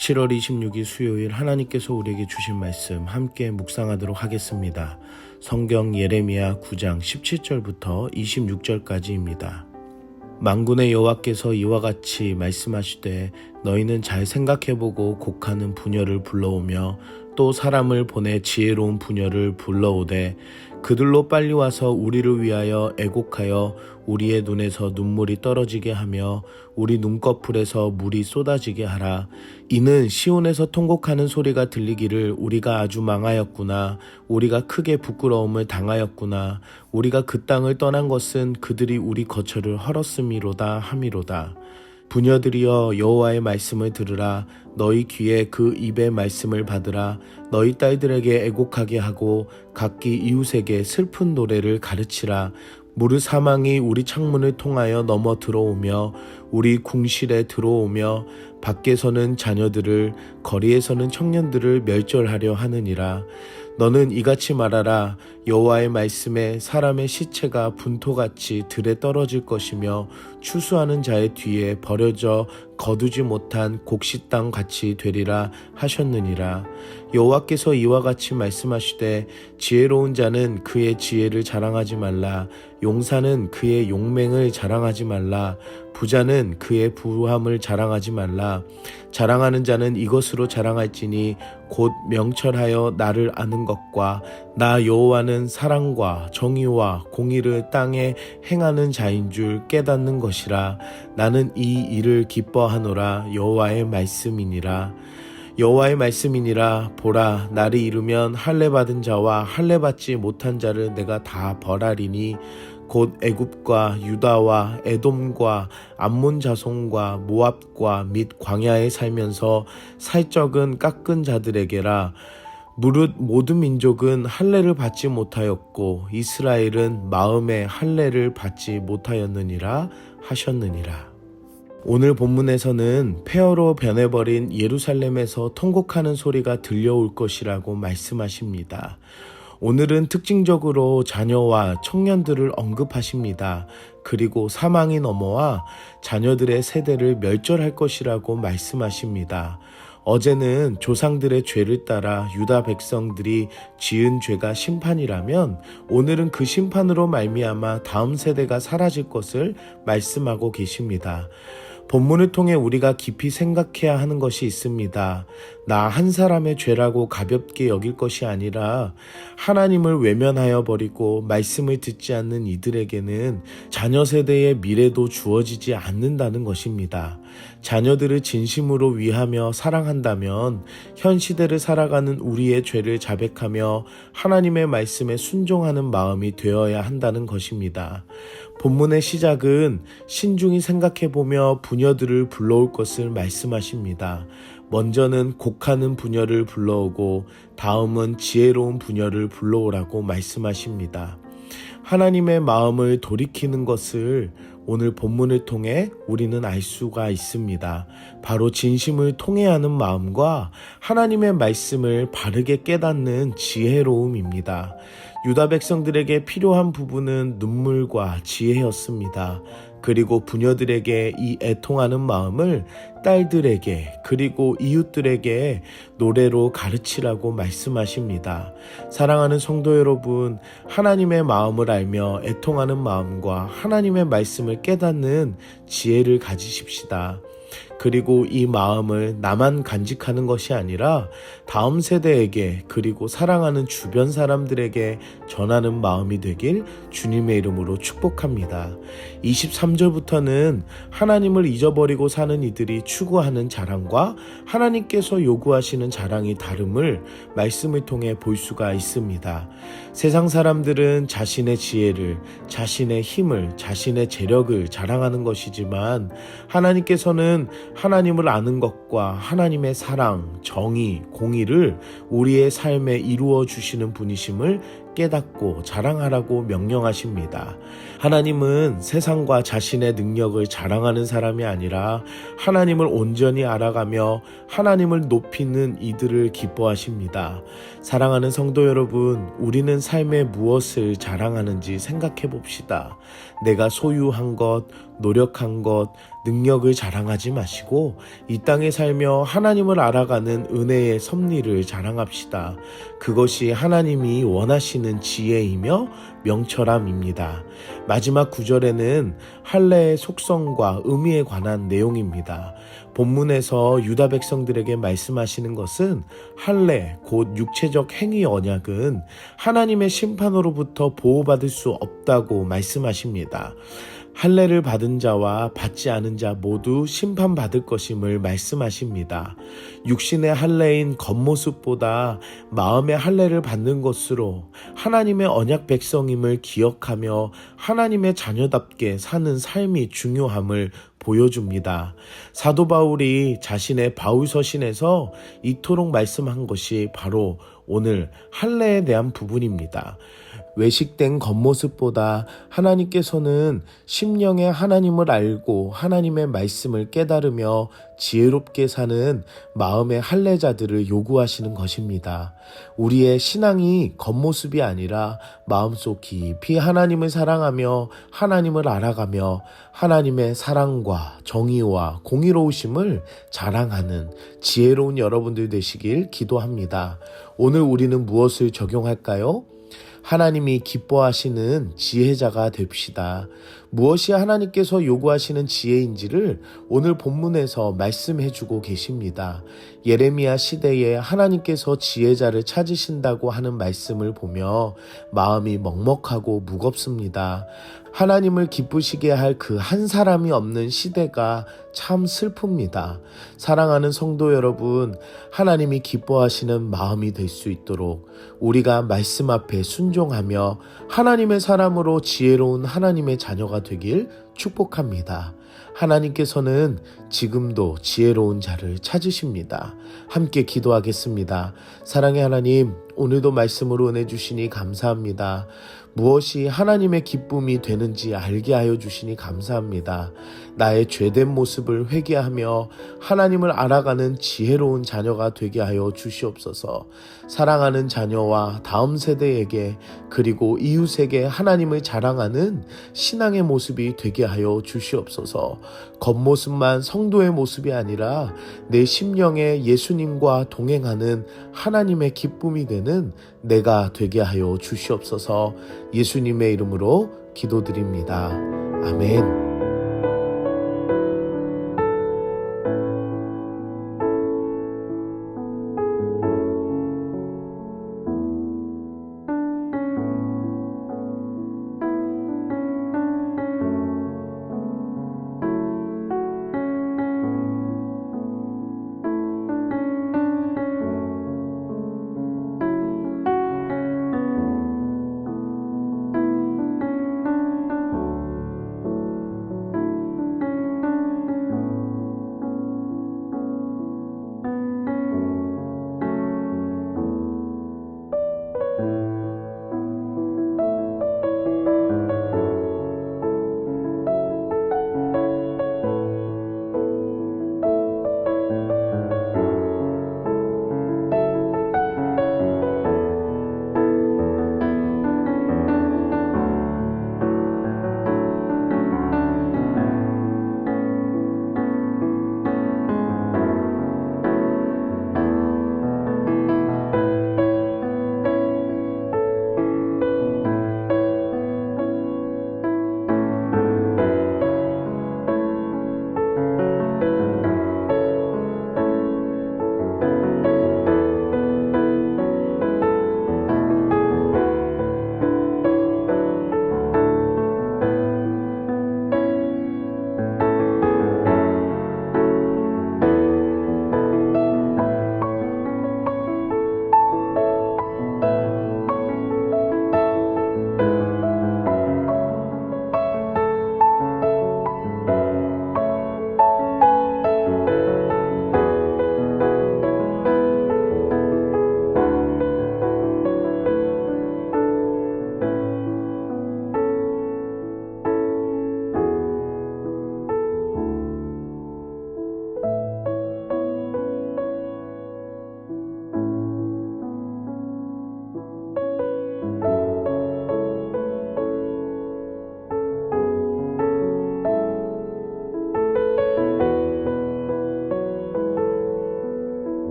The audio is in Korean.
7월 26일 수요일 하나님께서 우리에게 주신 말씀 함께 묵상하도록 하겠습니다. 성경 예레미야 9장 17절부터 26절까지입니다. 만군의 여호와께서 이와 같이 말씀하시되 너희는 잘 생각해보고 곡하는 부녀를 불러오며 또 사람을 보내 지혜로운 부녀를 불러오되 그들로 빨리 와서 우리를 위하여 애곡하여 우리의 눈에서 눈물이 떨어지게 하며 우리 눈꺼풀에서 물이 쏟아지게 하라. 이는 시온에서 통곡하는 소리가 들리기를 우리가 아주 망하였구나. 우리가 크게 부끄러움을 당하였구나. 우리가 그 땅을 떠난 것은 그들이 우리 거처를 헐었음이로다 함이로다. 부녀들이여 여호와의 말씀을 들으라. 너희 귀에 그 입의 말씀을 받으라. 너희 딸들에게 애곡하게 하고 각기 이웃에게 슬픈 노래를 가르치라. 무릇 사망이 우리 창문을 통하여 넘어 들어오며 우리 궁실에 들어오며 밖에서는 자녀들을 거리에서는 청년들을 멸절하려 하느니라. 너는 이같이 말하라. 여호와의 말씀에 사람의 시체가 분토같이 들에 떨어질 것이며 추수하는 자의 뒤에 버려져 거두지 못한 곡식당 같이 되리라 하셨느니라. 여호와께서 이와 같이 말씀하시되 지혜로운 자는 그의 지혜를 자랑하지 말라. 용사는 그의 용맹을 자랑하지 말라. 부자는 그의 부함을 자랑하지 말라. 자랑하는 자는 이것으로 자랑할지니 곧 명철하여 나를 아는 것과 나 여호와는 사랑과 정의와 공의를 땅에 행하는 자인 줄 깨닫는 것이라. 나는 이 일을 기뻐하노라. 여호와의 말씀이니라. 여호와의 말씀이니라. 보라, 날이 이르면 할례 받은 자와 할례 받지 못한 자를 내가 다 벌하리니 곧 애굽과 유다와 에돔과 암몬 자손과 모압과 및 광야에 살면서 살적은 깎은 자들에게라. 무릇 모든 민족은 할례를 받지 못하였고 이스라엘은 마음에 할례를 받지 못하였느니라 하셨느니라. 오늘 본문에서는 폐허로 변해버린 예루살렘에서 통곡하는 소리가 들려올 것이라고 말씀하십니다. 오늘은 특징적으로 자녀와 청년들을 언급하십니다. 그리고 사망이 넘어와 자녀들의 세대를 멸절할 것이라고 말씀하십니다. 어제는 조상들의 죄를 따라 유다 백성들이 지은 죄가 심판이라면 오늘은 그 심판으로 말미암아 다음 세대가 사라질 것을 말씀하고 계십니다. 본문을 통해 우리가 깊이 생각해야 하는 것이 있습니다. 나 한 사람의 죄라고 가볍게 여길 것이 아니라 하나님을 외면하여 버리고 말씀을 듣지 않는 이들에게는 자녀 세대의 미래도 주어지지 않는다는 것입니다. 자녀들을 진심으로 위하며 사랑한다면 현 시대를 살아가는 우리의 죄를 자백하며 하나님의 말씀에 순종하는 마음이 되어야 한다는 것입니다. 본문의 시작은 신중히 생각해보며 부녀들을 불러올 것을 말씀하십니다. 먼저는 곡하는 부녀를 불러오고 다음은 지혜로운 부녀를 불러오라고 말씀하십니다. 하나님의 마음을 돌이키는 것을 오늘 본문을 통해 우리는 알 수가 있습니다. 바로 진심을 통회하는 마음과 하나님의 말씀을 바르게 깨닫는 지혜로움입니다. 유다 백성들에게 필요한 부분은 눈물과 지혜였습니다. 그리고 부녀들에게 이 애통하는 마음을 딸들에게 그리고 이웃들에게 노래로 가르치라고 말씀하십니다. 사랑하는 성도 여러분, 하나님의 마음을 알며 애통하는 마음과 하나님의 말씀을 깨닫는 지혜를 가지십시다. 그리고 이 마음을 나만 간직하는 것이 아니라 다음 세대에게 그리고 사랑하는 주변 사람들에게 전하는 마음이 되길 주님의 이름으로 축복합니다. 23절부터는 하나님을 잊어버리고 사는 이들이 추구하는 자랑과 하나님께서 요구하시는 자랑이 다름을 말씀을 통해 볼 수가 있습니다. 세상 사람들은 자신의 지혜를, 자신의 힘을, 자신의 재력을 자랑하는 것이지만 하나님께서는 하나님을 아는 것과 하나님의 사랑, 정의, 공의를 우리의 삶에 이루어 주시는 분이심을 깨닫고 자랑하라고 명령하십니다. 하나님은 세상과 자신의 능력을 자랑하는 사람이 아니라 하나님을 온전히 알아가며 하나님을 높이는 이들을 기뻐하십니다. 사랑하는 성도 여러분, 우리는 삶에 무엇을 자랑하는지 생각해 봅시다. 내가 소유한 것, 노력한 것, 능력을 자랑하지 마시고 이 땅에 살며 하나님을 알아가는 은혜의 섭리를 자랑합시다. 그것이 하나님이 원하시는 지혜이며 명철함입니다. 마지막 구절에는 할례의 속성과 의미에 관한 내용입니다. 본문에서 유다 백성들에게 말씀하시는 것은 할례, 곧 육체적 행위 언약은 하나님의 심판으로부터 보호받을 수 없다고 말씀하십니다. 할례를 받은 자와 받지 않은 자 모두 심판받을 것임을 말씀하십니다. 육신의 할례인 겉모습보다 마음의 할례를 받는 것으로 하나님의 언약 백성임을 기억하며 하나님의 자녀답게 사는 삶이 중요함을 보여줍니다. 사도 바울이 자신의 바울서신에서 이토록 말씀한 것이 바로 오늘 할례에 대한 부분입니다. 외식된 겉모습보다 하나님께서는 심령에 하나님을 알고 하나님의 말씀을 깨달으며 지혜롭게 사는 마음의 할례자들을 요구하시는 것입니다. 우리의 신앙이 겉모습이 아니라 마음속 깊이 하나님을 사랑하며 하나님을 알아가며 하나님의 사랑과 정의와 공의로우심을 자랑하는 지혜로운 여러분들 되시길 기도합니다. 오늘 우리는 무엇을 적용할까요? 하나님이 기뻐하시는 지혜자가 됩시다. 무엇이 하나님께서 요구하시는 지혜인지를 오늘 본문에서 말씀해주고 계십니다. 예레미야 시대에 하나님께서 지혜자를 찾으신다고 하는 말씀을 보며 마음이 먹먹하고 무겁습니다. 하나님을 기쁘시게 할 그 한 사람이 없는 시대가 참 슬픕니다. 사랑하는 성도 여러분, 하나님이 기뻐하시는 마음이 될 수 있도록 우리가 말씀 앞에 순종하며 하나님의 사람으로 지혜로운 하나님의 자녀가 되길 축복합니다. 하나님께서는 지금도 지혜로운 자를 찾으십니다. 함께 기도하겠습니다. 사랑의 하나님, 오늘도 말씀으로 은혜 주시니 감사합니다. 무엇이 하나님의 기쁨이 되는지 알게 하여 주시니 감사합니다. 나의 죄된 모습을 회개하며 하나님을 알아가는 지혜로운 자녀가 되게 하여 주시옵소서. 사랑하는 자녀와 다음 세대에게 그리고 이웃에게 하나님을 자랑하는 신앙의 모습이 되게 하여 주시옵소서. 겉모습만 성도의 모습이 아니라 내 심령에 예수님과 동행하는 하나님의 기쁨이 되는 내가 되게 하여 주시옵소서. 예수님의 이름으로 기도드립니다. 아멘.